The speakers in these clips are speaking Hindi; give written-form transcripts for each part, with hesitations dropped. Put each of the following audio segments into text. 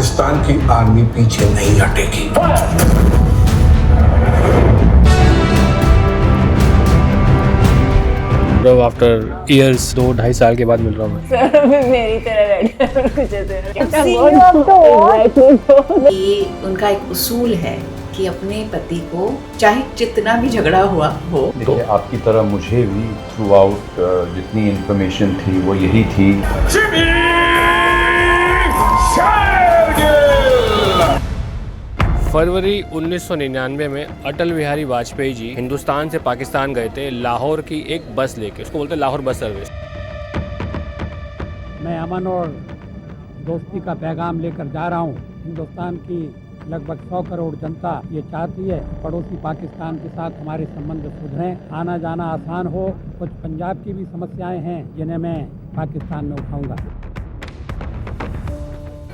पाकिस्तान की आर्मी पीछे नहीं हटेगी। आफ्टर ईयर्स 2-2.5 साल के बाद मिल रहा हूँ मैं। सर मेरी तरह बैठे हैं कुछ ऐसे। ये उनका एक उसूल है कि अपने पति को चाहे जितना भी झगड़ा हुआ हो। देखिए, आपकी तरह मुझे भी थ्रू आउट जितनी इन्फॉर्मेशन थी वो यही थी। फरवरी 1999 में अटल बिहारी वाजपेयी जी हिंदुस्तान से पाकिस्तान गए थे लाहौर की एक बस लेके, उसको बोलते हैं लाहौर बस सर्विस। मैं अमन और दोस्ती का पैगाम लेकर जा रहा हूँ। हिंदुस्तान की लगभग 100 करोड़ जनता ये चाहती है पड़ोसी पाकिस्तान के साथ हमारे संबंध सुधरें, आना जाना आसान हो। कुछ पंजाब की भी समस्याएं हैं जिन्हें मैं पाकिस्तान में उठाऊंगा।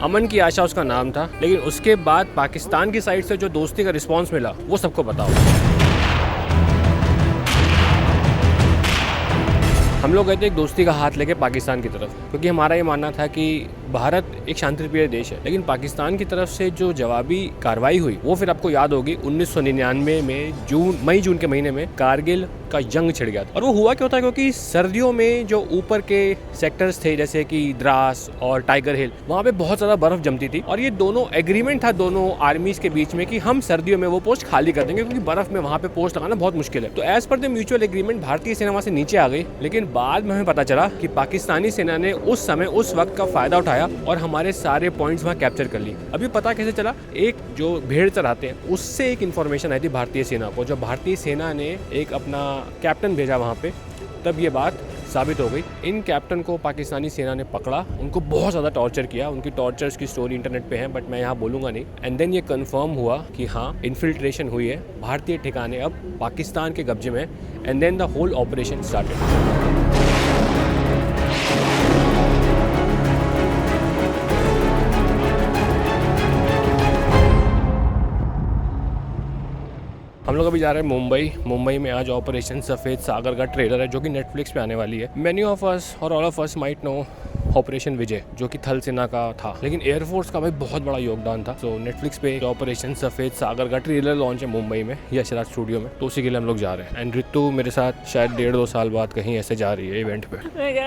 अमन की आशा उसका नाम था, लेकिन उसके बाद पाकिस्तान की साइड से जो दोस्ती का रिस्पांस मिला वो सबको पता होगा। हम लोग गए थे एक दोस्ती का हाथ लेके पाकिस्तान की तरफ, क्योंकि हमारा ये मानना था कि भारत एक शांतिप्रिय देश है, लेकिन पाकिस्तान की तरफ से जो जवाबी कार्रवाई हुई वो फिर आपको याद होगी 1999 में मई जून के महीने में कारगिल का जंग छिड़ गया था। और वो हुआ क्यों था? क्योंकि सर्दियों में जो ऊपर के सेक्टर्स थे जैसे कि द्रास और टाइगर हिल, वहाँ पे बहुत ज़्यादा बर्फ जमती थी और ये दोनों एग्रीमेंट था दोनों आर्मीज के बीच में कि हम सर्दियों में वो पोस्ट खाली कर देंगे, क्योंकि बर्फ में वहाँ पे पोस्ट लगाना बहुत मुश्किल है। तो as per the mutual agreement भारतीय सेना वहाँ से नीचे आ गई, लेकिन बाद में हमें पता चला कि पाकिस्तानी सेना ने उस समय उस वक्त का फायदा उठाया और हमारे सारे पॉइंट्स वहाँ कैप्चर कर ली। अभी पता कैसे चला? एक जो भेड़ चराते हैं उससे एक इन्फॉर्मेशन आई थी भारतीय सेना को, जो भारतीय सेना ने एक अपना कैप्टन भेजा वहाँ पे, तब ये बात साबित हो गई। इन कैप्टन को पाकिस्तानी सेना ने पकड़ा, उनको बहुत ज़्यादा टॉर्चर किया। उनकी टॉर्चर्स की स्टोरी इंटरनेट पे है, बट मैं यहाँ बोलूँगा नहीं। एंड देन ये कंफर्म हुआ कि हाँ, इन्फिल्ट्रेशन हुई है, भारतीय ठिकाने अब पाकिस्तान के कब्जे में। And then the whole operation started. हम लोग अभी जा रहे हैं मुंबई में आज ऑपरेशन सफ़ेद सागर का ट्रेलर है जो कि नेटफ्लिक्स पे आने वाली है। Many of us or all of us might know operation Vijay, जो कि थल सेना का था, लेकिन एयरफोर्स का भाई बहुत बड़ा योगदान था। सो नेटफ्लिक्स पे ऑपरेशन सफ़ेद सागर का ट्रेलर लॉन्च है मुंबई में यशराज स्टूडियो में, तो उसी के लिए हम लोग जा रहे हैं। एंड ऋतु मेरे साथ शायद 1.5-2 साल बाद कहीं ऐसे जा रही है इवेंट पे।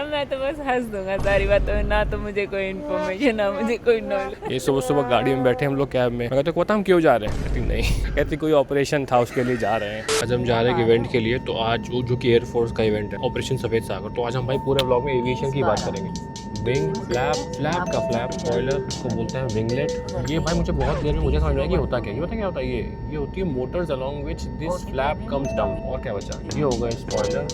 मैं तो बस हंस दूंगा सारी बातों में, ना तो मुझे कोई इन्फॉर्मेशन ना मुझे कोई नॉलेज। ये सुबह गाड़ी में बैठे हम लोग कैब में, मैं कहते पता हम क्यों जा रहे हैं? कहती नहीं, कहती कोई ऑपरेशन था उसके लिए जा रहे हैं। आज हम जा रहे हैं इवेंट के लिए, तो आज जो कि एयरफोर्स का इवेंट है ऑपरेशन सफ़ेद सागर, तो आज हम भाई पूरे ब्लॉग में एविएशन की बात करेंगे। विंग, फ्लैप का फ्लैप, स्पॉइलर को बोलते हैं विंगलेट। ये भाई मुझे बहुत देर में मुझे समझ में आया कि होता क्या होता है। ये होती है Motors along which this flap comes down. और क्या बचा? ये हो गया स्पॉइलर।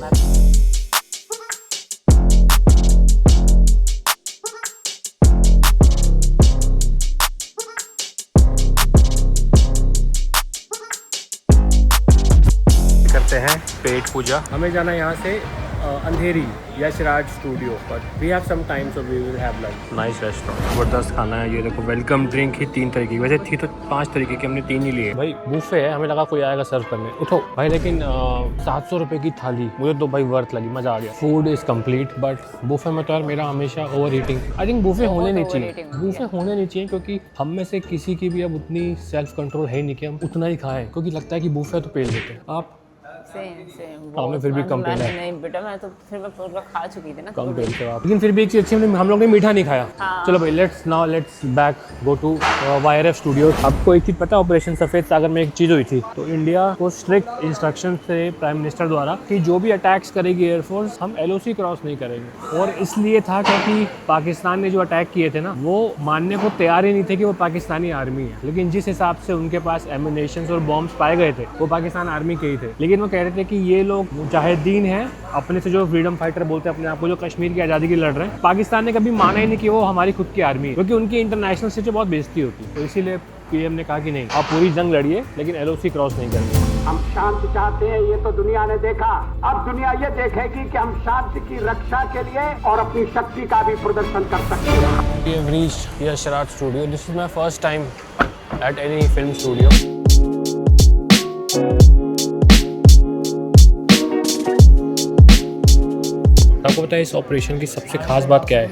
करते हैं पेट पूजा। हमें जाना है यहाँ से Andheri Yashraj studio, but we have some time so we will have lunch. Nice restaurant, जबरदस्त खाना है। ये देखो वेलकम ड्रिंक ही 3 तरीके की, वैसे थी तो 5 तरीके की, हमने 3 ही लिए। भाई बुफे है, हमें लगा कोई आएगा सर्व करने। उठो भाई, लेकिन 700 रुपये की थाली मुझे तो भाई वर्थ लगी, मज़ा आ गया। Food is complete, but buffet में तो यार मेरा हमेशा over eating. I think buffet होने नहीं चाहिए, क्योंकि हम में से किसी की भी अब उतनी सेल्फ कंट्रोल है नहीं कि हम उतना ही खाएं, क्योंकि लगता है कि बुफे तो पेल देते हैं। आप सेम फिर भी कंप्लेन है। नहीं बेटा, मैं तो फिर मैं पूरा खा चुकी थी ना। कंप्लेन थे आप, लेकिन फिर भी एक चीज़ अच्छी, हम लोग ने मीठा नहीं खाया। हाँ। चलो भाई, let's back go to YRF studio. आपको एक चीज़ पता है, ऑपरेशन सफ़ेद सागर में एक चीज़ हुई थी, तो इंडिया को स्ट्रिक्ट इंस्ट्रक्शन थे प्राइम मिनिस्टर द्वारा कि जो भी अटैक्स करेगी एयरफोर्स, हम LOC क्रॉस नहीं करेंगे। और इसलिए था क्योंकि पाकिस्तान ने जो अटैक किए थे ना, वो मानने को तैयार ही नहीं थे कि वो पाकिस्तानी आर्मी है, लेकिन जिस हिसाब से उनके पास एम्यूनेशंस और बॉम्ब्स पाए गए थे वो पाकिस्तान आर्मी के ही थे। लेकिन वो कह रहे थे कि ये लोग मुजाहिदीन हैं, अपने से जो फ्रीडम फाइटर बोलते हैं अपने आप को, जो कश्मीर की आज़ादी की लड़ रहे हैं। पाकिस्तान ने कभी माना ही नहीं कि वो हमारी खुद की आर्मी है, क्योंकि उनकी इंटरनेशनल से बहुत बेइज्जती होती है। तो इसीलिए PM ने कहा कि नहीं, आप पूरी जंग लड़िए, लेकिन LOC क्रॉस नहीं करेंगे। हम शांति चाहते हैं, ये तो दुनिया ने देखा। अब दुनिया ये देखेगी कि हम शांति की रक्षा के लिए और अपनी शक्ति का भी प्रदर्शन कर सकते हैं। We have reached Yashraj studio. This is my first time at any film studio. आपको पता है इस ऑपरेशन की सबसे खास बात क्या है?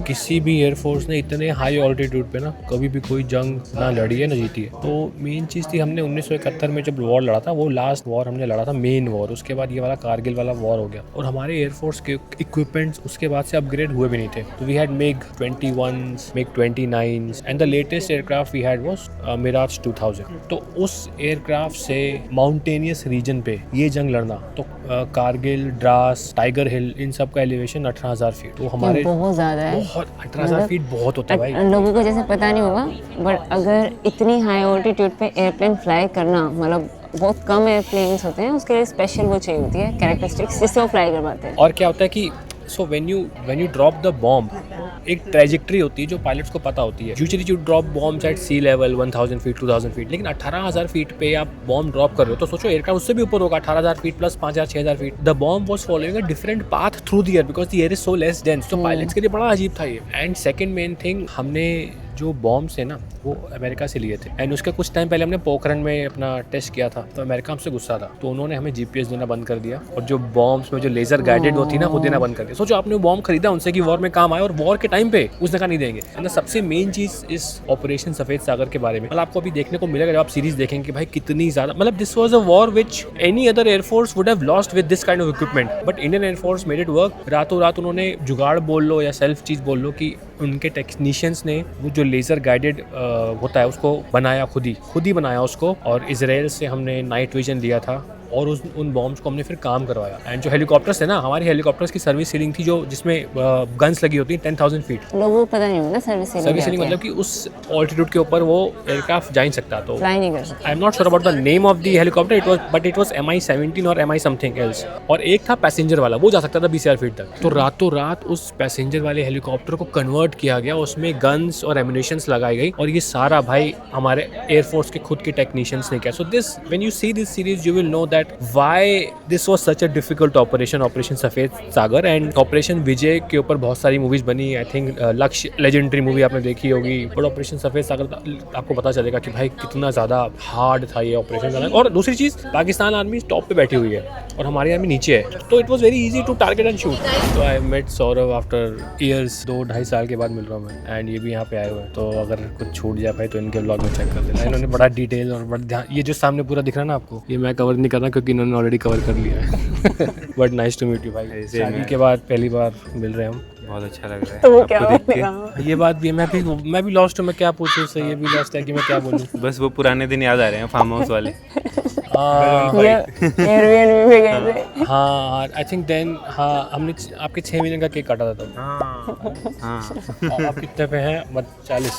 किसी भी एयरफोर्स ने इतने हाई ऑल्टीट्यूड पे ना कभी भी कोई जंग ना लड़ी है ना जीती है। तो मेन चीज़ थी, हमने 1971 में जब वॉर लड़ा था, वो लास्ट वॉर हमने लड़ा था, मेन वॉर। उसके बाद ये वाला कारगिल वाला वॉर हो गया और हमारे एयरफोर्स के इक्विपमेंट्स उसके बाद से अपग्रेड हुए भी नहीं थे। तो we had MiG-21, MiG-29 and the latest aircraft we had was Mirage 2000। तो उस एयरक्राफ्ट से माउंटेनियस रीजन पे ये जंग लड़ना, तो कारगिल, द्रास, टाइगर हिल, इन सब का एलिवेशन 18,000 फीट। तो हमारे बहुत ज्यादा है, बहुत 18,000 फीट बहुत होता है भाई। लोगों को जैसे पता नहीं होगा, बट अगर इतनी हाई ऑल्टीट्यूड पे एयरप्लेन फ्लाई करना, मतलब बहुत कम एयरप्लेन्स होते हैं, उसके लिए स्पेशल वो चाहिए होती है कैरेक्टरिस्टिक्स जिससे वो फ्लाई कर पाते हैं। और क्या होता है कि so when you drop the bomb, एक ट्रेजेक्ट्री होती है जो पायलट्स को पता होती है। Usually you drop bombs at sea level 1000 feet 2000 feet, लेकिन 18,000 फीट पे आप बॉम्ब ड्रॉप कर रहे हो तो सोचो एयरक्राफ्ट उससे भी ऊपर होगा, 18,000 feet plus 5,000 6,000 feet. The bomb was following a different path through the air because the air is so less dense. तो पायलट्स के लिए बड़ा अजीब था ये। एंड सेकंड मेन थिंग, हमने जो बॉम्ब्स है ना वो अमेरिका से लिए थे एंड उसके कुछ टाइम पहले हमने पोखरण में अपना टेस्ट किया था, तो अमेरिका हमसे गुस्सा था, तो उन्होंने हमें GPS देना बंद कर दिया और जो बॉम्ब्स में जो लेजर गाइडेड होती ना वो देना बंद कर दिया। सोचो आपने बॉम्ब खरीदा उनसे कि वॉर में काम आए और वॉर के टाइम पे उसने कहा नहीं देंगे। एंड सबसे मेन चीज इस ऑपरेशन सफेद सागर के बारे में मतलब आपको अभी देखने को मिलेगा जब आप सीरीज देखेंगे कि भाई कितनी ज्यादा, मतलब this was a war which any other air force would have lost with this kind of equipment, but Indian air force made it work. रातों रात उन्होंने जुगाड़ बोल लो या सेल्फ चीज बोल लो कि उनके टेक्नीशियंस ने वो जो लेजर गाइडेड होता है उसको बनाया, खुद ही बनाया उसको, और इजराइल से हमने नाइट विजन लिया था और उन बॉम्ब्स को हमने फिर काम करवाया। एंड जो हेलीकॉप्टर्स है ना, हमारी हेलीकॉप्टर्स की सर्विस सीलिंग थी जो जिसमें गन्स लगी होती हैं 10,000 फीट। लोगों को पता नहीं होगा सर्विस सीलिंग मतलब कि उस ऑल्टीट्यूड के ऊपर वो एयरक्राफ्ट जा नहीं सकता, तो फ्लाई नहीं कर सकता। I am not sure about the name of the helicopter, it was MI-17 और MI समथिंग एल्स, और एक था पैसेंजर वाला, वो जा सकता था 20,000 फीट तक। तो रातों रात उस पैसेंजर वाले हेलीकॉप्टर को कन्वर्ट किया गया, उसमें गन्स और एम्यूनिशंस लगाई गई, और ये सारा भाई हमारे एयरफोर्स के खुद के टेक्नीशियंस ने किया। So this when you see this series you will know that why this was such a difficult operation सफेद सागर। एंड ऑपरेशन विजय के ऊपर बहुत सारी मूवीज बनी, आई थिंक लक्ष्य लेजेंडरी मूवी आपने देखी होगी, और ऑपरेशन सफेद सागर आपको पता चलेगा कि भाई कितना ज़्यादा हार्ड था ये ऑपरेशन। और दूसरी चीज़, पाकिस्तान आर्मी टॉप पे बैठी हुई है और हमारी आर्मी नीचे है, तो it was very easy to target and shoot. तो I met Saurabh after years, 2-2.5 साल के बाद मिल रहा हूँ मैं, एंड ये भी यहाँ पे आए हुए हैं, तो अगर कुछ छूट जाए भाई तो इनके ब्लॉग में चेक कर देना। इन्होंने बड़ा डिटेल और बड़ा ध्यान, ये जो सामने पूरा दिख रहा है ना आपको, ये मैं कवर नहीं कर रहा क्योंकि इन्होंने ऑलरेडी कवर कर लिया है। But nice to meet you भाई, शादी के बाद पहली बार मिल रहे हैं हम, बहुत अच्छा लग रहा है। तो वो क्या बोलेगा? ये बात भी मैं भी लॉस्ट हूँ, मैं क्या पूछूँ उससे, ये भी लॉस्ट है कि मैं क्या बोलूँ। बस वो पुराने दिन याद आ रहे हैं फार्म हाउस वाले। एयरबीएनबी पे गए थे। हाँ आई थिंक देन, हाँ हमने आपके 6 महीने का केक काटा था तब। आप कितने पे हैं? 40।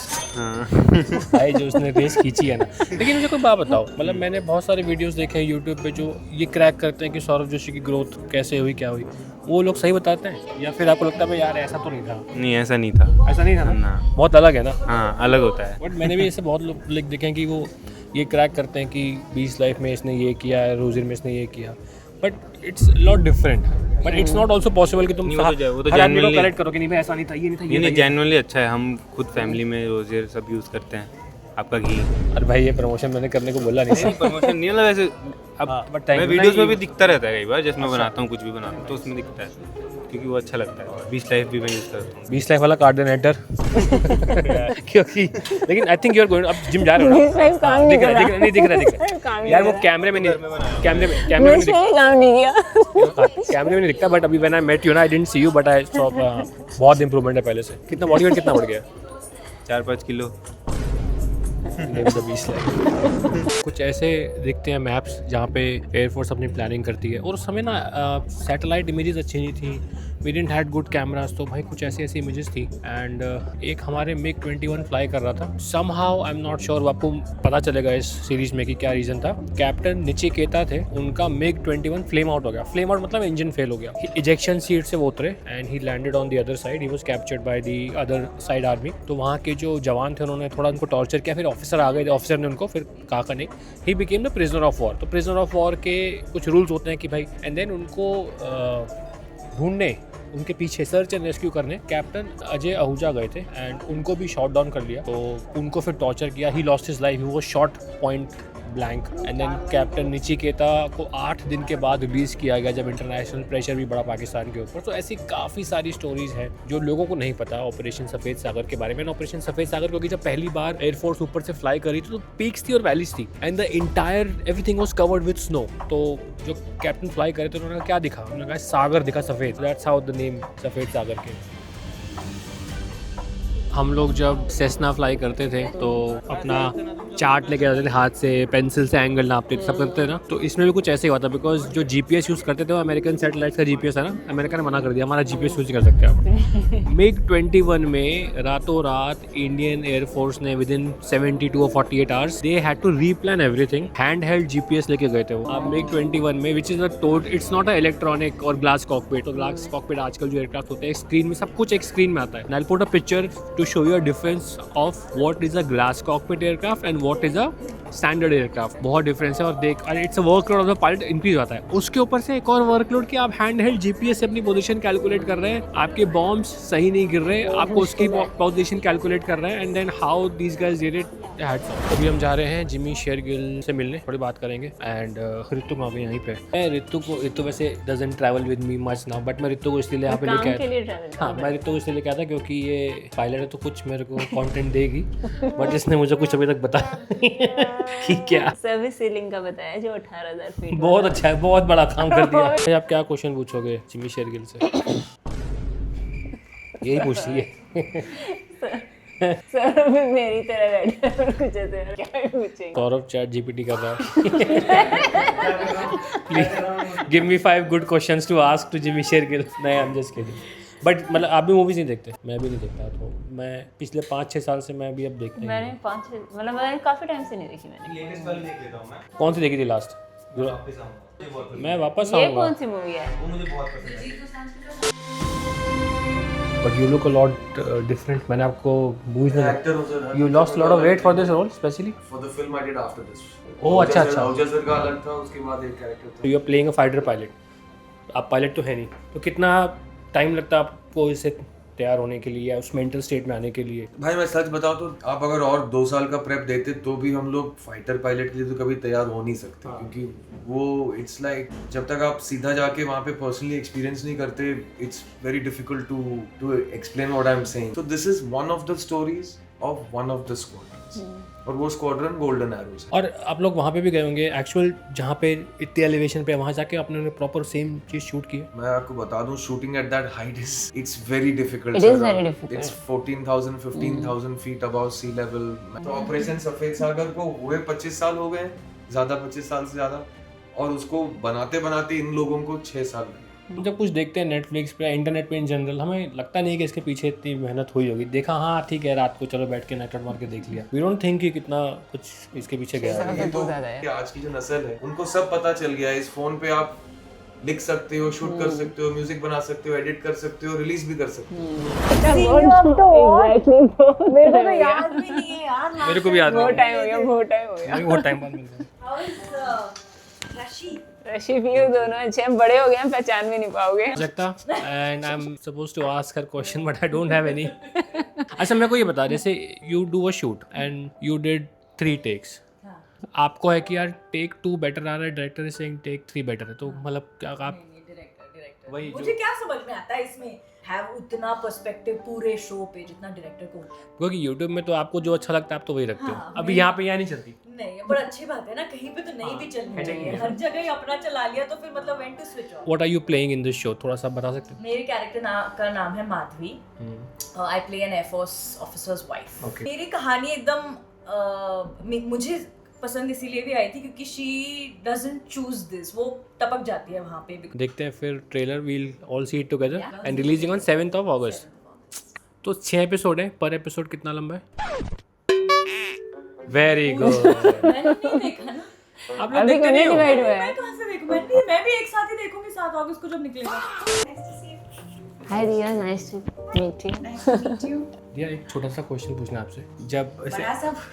भाई जो उसने रेस खींची है ना। लेकिन मुझे कोई बात बताओ, मतलब मैंने बहुत सारे वीडियोस देखे हैं यूट्यूब पे जो ये क्रैक करते हैं कि सौरभ जोशी की ग्रोथ कैसे हुई, क्या हुई, वो लोग सही बताते हैं या फिर आपको लगता है यार ऐसा तो नहीं था? नहीं, ऐसा नहीं था। ऐसा नहीं था ना, बहुत अलग है ना। हाँ, अलग होता है। बट मैंने भी ऐसे बहुत लोग देखे हैं कि वो ये क्रैक करते हैं कि 20 लाइफ में इसने ये किया है, रोजर में इसने ये किया, but it's lot different. But it's not also possible कि तुम वो तो जेन्युइनली करेक्ट करो कि नहीं भाई ऐसा नहीं था, ये नहीं था, ये नहीं, जेन्युइनली अच्छा है। हम खुद फैमिली में रोजर सब यूज़ करते हैं। आपका घी, अरे भाई ये प्रमोशन मैंने करने को बोला नहीं। प्रमोशन नहीं, मतलब वैसे अब बट मैं वीडियोस में भी दिखता रहता है कई बार, जैसे मैं बनाता हूँ कुछ भी बनाता हूँ तो उसमें दिखता है, क्योंकि वो अच्छा लगता है। 20 लाइफ भी मैं यूज़ करता हूँ। 20 लाइफ वाला कोऑर्डिनेटर क्योंकि लेकिन I think you are going, अब जिम जा रहे हो ना, काम नहीं कर रहा, नहीं दिख रहा यार, वो कैमरे में नहीं दिखता, कैमरे में नहीं दिखता। बट अभी व्हेन आई मेट यू ना, I didn't see you, but I saw बहुत इंप्रूवमेंट है पहले से। कितना बॉडी वेट कितना बढ़ गया? 4-5 किलो। कुछ ऐसे दिखते हैं मैप्स जहाँ पे एयरफोर्स अपनी प्लानिंग करती है, और उस समय ना सैटेलाइट इमेजेस अच्छी नहीं थी, we didn't had good cameras, तो भाई कुछ ऐसी इमेजेस थी। एंड एक हमारे MiG-21 फ्लाई कर रहा था somehow, I am not sure, आपको पता चलेगा इस सीरीज में कि क्या रीज़न था। कैप्टन निचिकेता थे, उनका MiG-21 फ्लेम आउट हो गया। फ्लेम आउट मतलब इंजन फेल हो गया। इजेक्शन सीट से वो उतरे and he landed on the other side, he was captured by the other side army. तो वहाँ के जो जवान थे उन्होंने थोड़ा उनको टॉर्चर किया, फिर ऑफिसर आ गए, ऑफिसर ने उनको फिर कहा नहीं, he became the prisoner of war. तो प्रिजनर ऑफ वॉर के कुछ रूल्स होते हैं कि भाई, एंड देन उनको ढूंढने, उनके पीछे सर्च एंड रेस्क्यू करने कैप्टन अजय आहूजा गए थे एंड उनको भी शॉट डाउन कर लिया। तो उनको फिर टॉर्चर किया, he lost his life, he was shot point blank and then captain Nachiketa को 8 दिन के बाद रिलीज़ किया गया जब इंटरनेशनल प्रेशर भी बढ़ा पाकिस्तान के ऊपर। तो ऐसी काफ़ी सारी स्टोरीज हैं जो लोगों को नहीं पता ऑपरेशन सफ़ेद सागर के बारे में। ऑपरेशन सफ़ेद सागर क्योंकि जब पहली बार एयरफोर्स ऊपर से फ्लाई करी थी तो पीक्स थी और वैलीज थी and the entire everything was covered with snow. तो जो कैप्टन फ्लाई करे थे उन्होंने क्या दिखा, उन्होंने कहा सागर दिखा सफ़ेद, दैट्स हाउ द नेम सफ़ेद सागर के। हम लोग जब सेस्ना फ्लाई करते थे तो अपना चार्ट लेके जाते थे, हाथ से पेंसिल से एंगल नापते थे, सब करते थे ना। तो इसमें भी कुछ ऐसे ही हुआ था बिकॉज जो जीपीएस यूज़ करते थे वो अमेरिकन सैटेलाइट का जीपीएस है ना, अमेरिका ने मना कर दिया हमारा जीपीएस यूज़ कर सकते हैं आप। मिग 21 में रातों रात इंडियन एयरफोर्स ने विद इन 72 और 48 hours they had to replan everything. Hand held GPS लेके गए थे वो। अब मिग 21 में which is a tot, it's not a electronic और ग्लास कॉकपिट। तो ग्लास कॉकपिट आजकल जो एयरक्राफ्ट होते हैं स्क्रीन में सब कुछ एक स्क्रीन में आता है। I will put a picture to show you a difference of what is a glass cockpit aircraft and what is a standard aircraft. बहुत डिफरेंस है और देख it's a workload of the pilot increase होता है। उसके ऊपर से एक और वर्कलोड कि आप हैंड हेल्ड जीपीएस से अपनी पोजीशन कैलकुलेट कर रहे हैं, आपके बॉम्ब्स सही नहीं गिर रहे, आपको उसकी पोजीशन कैलकुलेट कर रहे हैं and then how these guys did it. अभी हम जा रहे हैं जिमी शेरगिल से मिलने, थोड़ी बात करेंगे एंड ऋतु का भी यहीं पे है। ऋतु वैसे doesn't travel with me much now but मैं ऋतु को इसलिए यहाँ पे लेके आया। हाँ, मैं ऋतु को इसलिए लेके आया था क्योंकि ये पायलट है तो कुछ मेरे को कंटेंट देगी बट इसने मुझे कुछ अभी तक बताया कि क्या सर्विस सीलिंग का बताया जो 18,000 फीट। बहुत अच्छा है, बहुत बड़ा काम कर दिया। आप क्या क्वेश्चन पूछोगे जिमी शेरगिल से? यही पूछ रही है सर अभी मेरी तरह बैठे और कुछ ऐसे क्या पूछेंगे। सौरभ चैट जीपीटी कर रहा है। Please give me 5 good questions to ask to Jimmy Shergill. नहीं, I am just kidding. But मतलब आप भी मूवीज नहीं देखते? मैं भी नहीं देखता। तो मैं पिछले 5-6 साल से मैं भी अब देखता हूँ। मैंने 5-6 मतलब मैंने काफी टाइम से नहीं देखी। मैंने लेटेस्ट वाली देख लेता हूँ मैं। कौन सी देखी थी लास्ट? वापस आऊंगा। मैं वापस ये आऊंगा। कौन सी मूवी है? वो मुझे बहुत पसंद है। But you look a lot different. मैंने आपको मूवीज में you lost lot of weight for this role specially For the film I did after this. Oh अच्छा अच्छा। औजा सर का अलग था, उसके बाद एक कैरेक्टर था। You are playing a fighter pilot. आप पायलट तो है नहीं, तो कितना टाइम लगता है आपको इससे तैयार होने के लिए या उस मेंटल स्टेट में आने के लिए? भाई मैं सच बताऊं तो आप अगर और 2 साल का प्रेप देते तो भी हम लोग फाइटर पायलट के लिए तो कभी तैयार हो नहीं सकते। क्योंकि वो इट्स लाइक जब तक आप सीधा जाके वहाँ पे पर्सनली एक्सपीरियंस नहीं करते, it's very difficult to explain what I am saying. So this is one of the stories of one of the squadrons और वो स्क्वाड्रन गोल्डन एरोज है। और आप लोग वहाँ पे भी गए होंगे एक्चुअल जहाँ पे इतने एलिवेशन पे, वहाँ जाके आपने प्रॉपर सेम चीज शूट की? मैं आपको बता दूं shooting at that height is it's very difficult. It is very difficult. It's 14,000 15,000 feet above sea level। तो ऑपरेशन सफेद सागर को हुए 25 साल हो गए, ज्यादा 25 साल से ज्यादा, और उसको बनाते बनाते इन लोगों को 6 साल लगे। जब कुछ देखते हैं नेटफ्लिक्स पे, इंटरनेट पे इन जनरल, हमें लगता नहीं है कि इसके पीछे इतनी मेहनत हुई होगी। देखा हाँ ठीक है, रात को चलो बैठ के नेटवर्क मार के देख लिया। वी डोंट थिंक कि कितना कुछ इसके पीछे गया है। ये तो कि आज की जो नस्ल है उनको सब पता चल गया है। इस फोन पे आप लिख सकते हो, शूट कर सकते हो, म्यूजिक बना सकते हो, एडिट कर सकते हो, रिलीज भी कर सकते हो। मेरे को तो याद भी नहीं है यार। मेरे को भी याद नहीं। बहुत टाइम हो गया, बहुत टाइम हो गया। बहुत टाइम बाद मिलते हैं। रशी भी हो, दोनों अच्छे हैं, बड़े हो गए हैं, पहचान भी नहीं पाओगे। लगता and I am suppose to ask her question but I don't have any. अच्छा मेरे को ये बता, जैसे you do a shoot and you did 3 takes, आपको है कि यार टेक 2 बेटर आ रहा है, director is saying take 3 better है, तो मतलब क्या आप वही मुझे क्या समझ में आता है इसमें हैव उतना पर्सपेक्टिव पूरे शो पे जितना डायरेक्टर को होता है। क्योंकि यूट्यूब में तो आपको जो अच्छा लगता है आप तो वही रखते हो। अभी यहाँ पे यहाँ नहीं चलती। नहीं पर अच्छी बात है ना, कहीं पे तो नहीं भी चलनी चाहिए, हर जगह ही अपना चला लिया तो फिर मतलब when to switch off. What are you playing in this show, थोड़ा सा बता सकते हो? मेरे कैरेक्टर का नाम है Madhavi. I play an air force officers wife. मेरी कहानी एकदम मुझे पसंद इसीलिए भी आई थी क्योंकि शी डजंट चूज दिस, वो टपक जाती है वहाँ पे। देखते हैं फिर trailer, we'll all see it together and releasing on 7th of August। तो 6 एपिसोड है, पर एपिसोड कितना लंबा है? Very good. मैंने नहीं देखा ना। आप लोग देखते नहीं हो? मैं कहाँ से देखूं? मैं भी एक साथ ही देखूंगी 7 अगस्त को जब निकलेगा। Hi Riya, nice to meet you. दिया एक छोटा सा क्वेश्चन पूछना आपसे, जब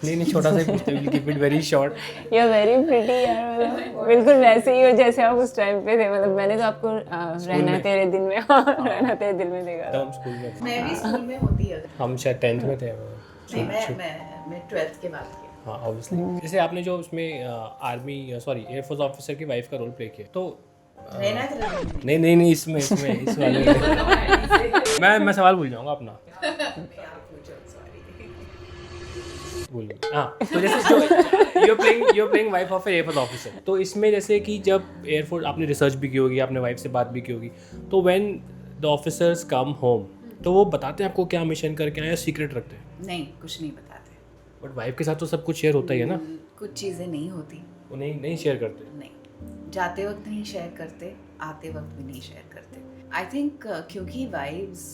नहीं छोटा सा ही पूछते हैं, keep it very short. You are very pretty यार, मतलब बिल्कुल वैसे ही हो जैसे आप उस टाइम पे थे। मतलब मैंने तो आपको रहना तेरे दिल में रहना तेरे दिल में देखा था। हम स्कूल में, मैं भी स्कूल में होती है। हम शायद 10th में थे। नहीं मैं 12th के बाद किया। हाँ ऑब्वियसली। जैसे आपने जो उसमें आर्मी सॉरी एयरफोर्स ऑफिसर की वाइफ का रोल प्ले किया तो नहीं इसमें इस वाले मैं सवाल भूल जाऊंगा अपना। हाँ तो जैसे जो you're playing wife of air force officer, तो इसमें जैसे कि जब एयरफोर्स आपने रिसर्च भी की होगी, आपने वाइफ से बात भी की होगी, तो when the officers come home तो वो बताते हैं आपको क्या मिशन करके आए या सीक्रेट रखते हैं? नहीं, कुछ नहीं बताते। बट वाइफ के साथ तो सब कुछ शेयर होता ही है ना। कुछ चीज़ें नहीं होती, वो नहीं शेयर करते। नहीं, जाते वक्त नहीं शेयर करते, आते वक्त भी नहीं शेयर करते। आई थिंक क्योंकि वाइफ्स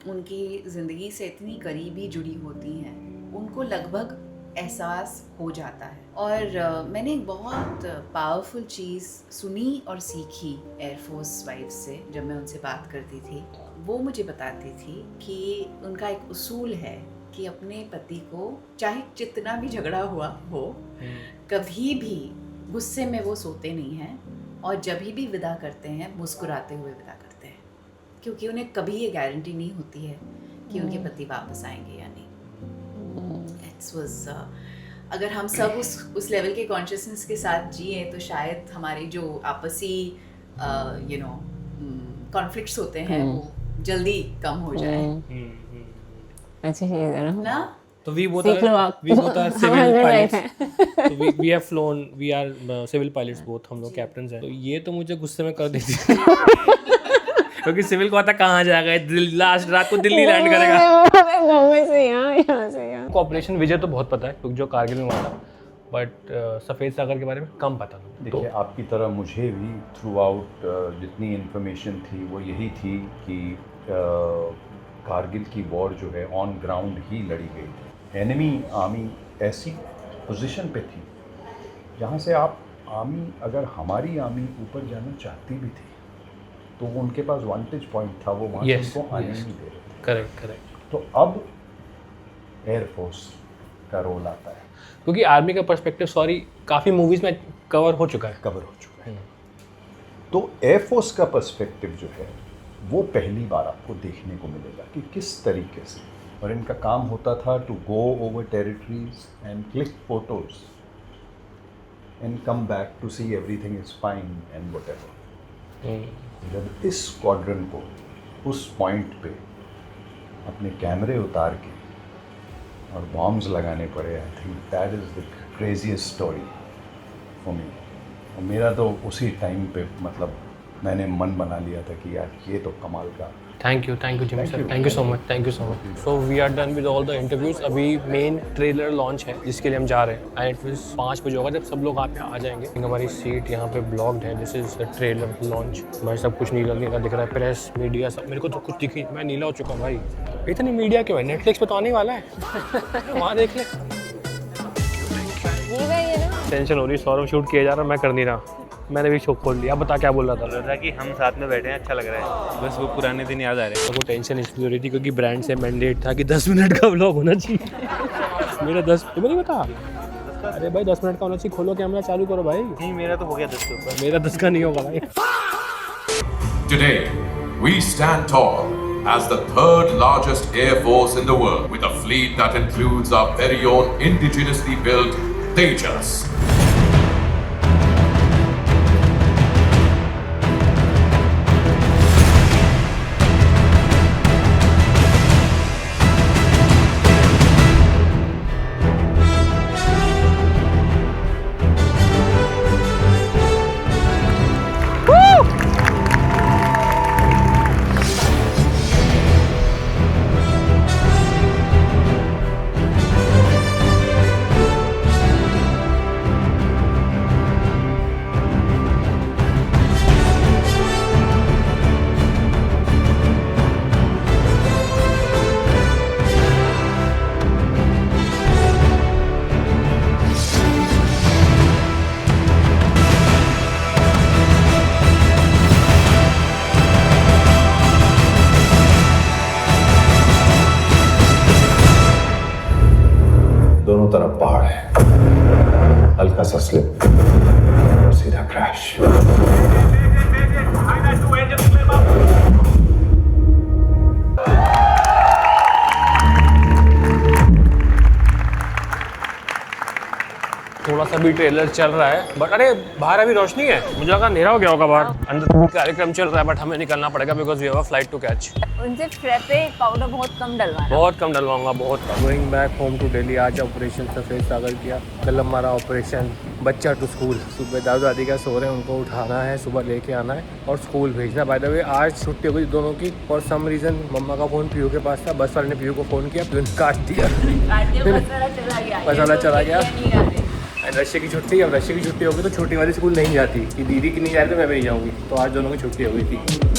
उनकी ज़िंदगी से इतनी करीबी जुड़ी होती हैं, उनको लगभग एहसास हो जाता है। और मैंने एक बहुत पावरफुल चीज़ सुनी और सीखी एयरफोर्स वाइफ से जब मैं उनसे बात करती थी। वो मुझे बताती थी कि उनका एक उसूल है कि अपने पति को चाहे जितना भी झगड़ा हुआ हो, कभी भी गुस्से में वो सोते नहीं हैं, और जब भी विदा करते हैं मुस्कुराते हुए विदा करते हैं, क्योंकि उन्हें कभी ये गारंटी नहीं होती है कि उनके पति वापस आएंगे या नहीं। इट्स वाज अगर हम सब उस लेवल के कॉन्शियसनेस के साथ जिए तो शायद हमारी जो आपसी कॉन्फ्लिक्ट्स होते हैं वो जल्दी कम हो जाए। अच्छा ये जरा ना तो we both are civil pilots, तो we have flown, we are civil pilots both, हम लोग कैप्टन्स हैं। तो ये तो मुझे गुस्से में कर देती है क्योंकि सिविल को आता कहाँ जाएगा, लास्ट रात को दिल्ली लैंड करेगा। मुंबई से यहाँ से यहाँ। ऑपरेशन विजय तो बहुत पता है क्योंकि जो कारगिल में हुआ था, बट सफ़ेद सागर के बारे में कम पता था। देखिए आपकी तरह मुझे भी थ्रू आउट जितनी इन्फॉर्मेशन थी वो यही थी कि कारगिल की वॉर जो है ऑन ग्राउंड ही लड़ी गई थी। एनिमी आर्मी ऐसी पोजीशन पे थी जहाँ से आप आर्मी, अगर हमारी आर्मी ऊपर जाना चाहती भी थी तो वो उनके पास वांटेज पॉइंट था, वो वहाँ से उनको आने नहीं दे रहे थे। करेक्ट। तो अब एयरफोर्स का रोल आता है क्योंकि आर्मी का पर्सपेक्टिव काफ़ी मूवीज़ में कवर हो चुका है। तो एयरफोर्स का पर्सपेक्टिव जो है वो पहली बार आपको देखने को मिलेगा कि किस तरीके से, और इनका काम होता था to go over territories and click photos and come back to see everything is fine and whatever. जब इस स्क्वाड्रन को उस पॉइंट पे अपने कैमरे उतार के और बॉम्ब्स लगाने पड़े, I think that is the craziest story for me. और मेरा तो उसी टाइम पे मतलब मैंने मन बना लिया था कि यार ये तो कमाल का। Thank you Jimmy sir, thank you so much. So we are done with all the interviews. अभी मेन ट्रेलर लॉन्च है जिसके लिए हम जा रहे हैं एंड इट 5 बजे होगा जब सब लोग आप यहाँ आ जाएंगे। हमारी सीट यहाँ पे ब्लॉक्ड है, दिस इज ट्रेलर लॉन्च। भाई सब कुछ नीला दिख रहा है, प्रेस मीडिया सब। मेरे को तो कुछ दिखी, मैं नीला हो चुका हूँ भाई। इतनी मीडिया क्यों है? नेटफ्लिक्स पे तो आने वाला है वहाँ देख ले। टेंशन हो रही, सौरभ शूट किया जा रहा, मैं कर नहीं रहा। मैंने भी शौक खोल लिया। अब बता क्या बोल रहा था कि हम साथ में बैठे हैं, अच्छा लग रहा है, बस वो पुराने दिन याद आ रहे हैं। तो वो टेंशन इसलिए हो रही थी क्योंकि ब्रांड से मैंडेट था कि 10 मिनट का व्लॉग होना चाहिए। मेरा 10 नहीं बता। अरे भाई 10 मिनट का होना चाहिए। खोलो कैमरा, चालू करो भाई। नहीं मेरा तो हो गया 10 के ऊपर। मेरा 10 का नहीं होगा भाई। Today, we stand tall as the third largest air force in the world with a fleet that includes our very own indigenously built Tejas. दोनों तरफ पहाड़ है, हल्का सा स्लिप और सीधा क्रैश। थोड़ा सा भी ट्रेलर चल रहा है बट अरे बाहर अभी रोशनी है, मुझे लगा अंधेरा हो गया होगा बाहर। अंदर कार्यक्रम चल रहा है बट हमें निकलना पड़ेगा because we have a flight to catch. उनसे फ्रेपे पाउडर बहुत कम डलवाना। बहुत कम डलवाऊंगा, बहुत कम। Going back home to Delhi. आज ऑपरेशन सफ़ेद सागर किया, कल हमारा ऑपरेशन बच्चा टू स्कूल। सुबह दादा दादी का सो रहे हैं, उनको उठाना है, सुबह लेके आना है और स्कूल भेजना। बाय द वे आज छुट्टी हो गई दोनों की। फॉर सम रीज़न मम्मा का फ़ोन पीयू के पास था, बस वाले ने पीयू को फ़ोन किया, पीयू ने काट दिया, बस वाला चला गया। रशिया की छुट्टी, अब रशिया की छुट्टी होगी तो छोटी वाली स्कूल नहीं जाती कि दीदी की नहीं जा रही तो मैं भी नहीं जाऊँगी, तो आज दोनों की छुट्टी हो गई थी।